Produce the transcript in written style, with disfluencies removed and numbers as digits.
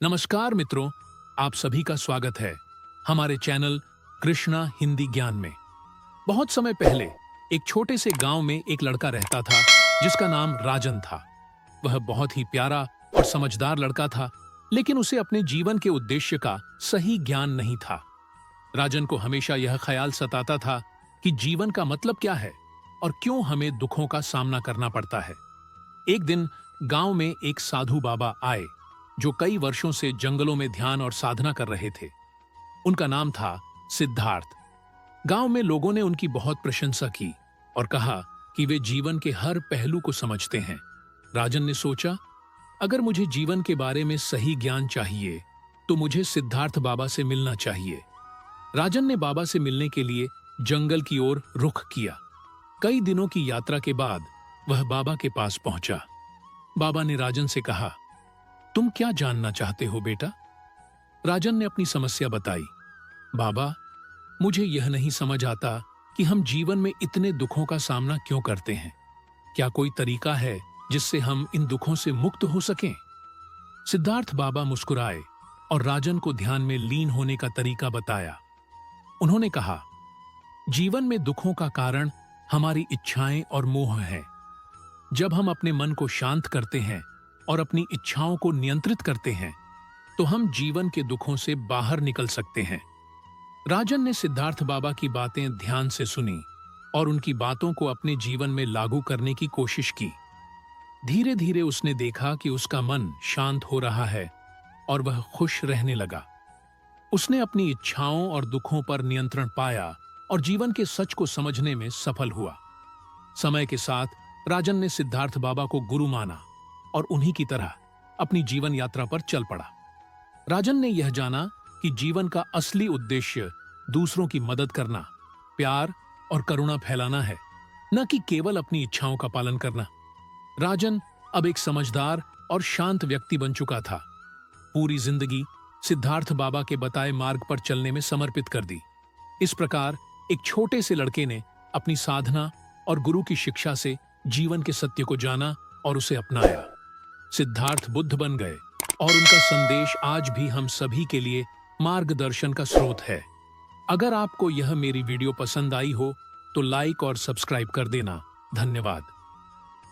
नमस्कार मित्रों, आप सभी का स्वागत है हमारे चैनल कृष्णा हिंदी ज्ञान में। बहुत समय पहले एक छोटे से गांव में एक लड़का रहता था जिसका नाम राजन था। वह बहुत ही प्यारा और समझदार लड़का था, लेकिन उसे अपने जीवन के उद्देश्य का सही ज्ञान नहीं था। राजन को हमेशा यह ख्याल सताता था कि जीवन का मतलब क्या है और क्यों हमें दुखों का सामना करना पड़ता है। एक दिन गांव में एक साधु बाबा आए जो कई वर्षों से जंगलों में ध्यान और साधना कर रहे थे। उनका नाम था सिद्धार्थ। गांव में लोगों ने उनकी बहुत प्रशंसा की और कहा कि वे जीवन के हर पहलू को समझते हैं। राजन ने सोचा, अगर मुझे जीवन के बारे में सही ज्ञान चाहिए तो मुझे सिद्धार्थ बाबा से मिलना चाहिए। राजन ने बाबा से मिलने के लिए जंगल की ओर रुख किया। कई दिनों की यात्रा के बाद वह बाबा के पास पहुंचा। बाबा ने राजन से कहा, तुम क्या जानना चाहते हो बेटा? राजन ने अपनी समस्या बताई। बाबा, मुझे यह नहीं समझ आता कि हम जीवन में इतने दुखों का सामना क्यों करते हैं। क्या कोई तरीका है जिससे हम इन दुखों से मुक्त हो सकें? सिद्धार्थ बाबा मुस्कुराए और राजन को ध्यान में लीन होने का तरीका बताया। उन्होंने कहा, जीवन में दुखों का कारण हमारी इच्छाएं और मोह है। जब हम अपने मन को शांत करते हैं और अपनी इच्छाओं को नियंत्रित करते हैं तो हम जीवन के दुखों से बाहर निकल सकते हैं। राजन ने सिद्धार्थ बाबा की बातें ध्यान से सुनी और उनकी बातों को अपने जीवन में लागू करने की कोशिश की। धीरे धीरे उसने देखा कि उसका मन शांत हो रहा है और वह खुश रहने लगा। उसने अपनी इच्छाओं और दुखों पर नियंत्रण पाया और जीवन के सच को समझने में सफल हुआ। समय के साथ राजन ने सिद्धार्थ बाबा को गुरु माना और उन्हीं की तरह अपनी जीवन यात्रा पर चल पड़ा। राजन ने यह जाना कि जीवन का असली उद्देश्य दूसरों की मदद करना, प्यार और करुणा फैलाना है, न कि केवल अपनी इच्छाओं का पालन करना। राजन अब एक समझदार और शांत व्यक्ति बन चुका था। पूरी जिंदगी सिद्धार्थ बाबा के बताए मार्ग पर चलने में समर्पित कर दी। इस प्रकार एक छोटे से लड़के ने अपनी साधना और गुरु की शिक्षा से जीवन के सत्य को जाना और उसे अपनाया। सिद्धार्थ बुद्ध बन गए और उनका संदेश आज भी हम सभी के लिए मार्गदर्शन का स्रोत है। अगर आपको यह मेरी वीडियो पसंद आई हो तो लाइक और सब्सक्राइब कर देना। धन्यवाद।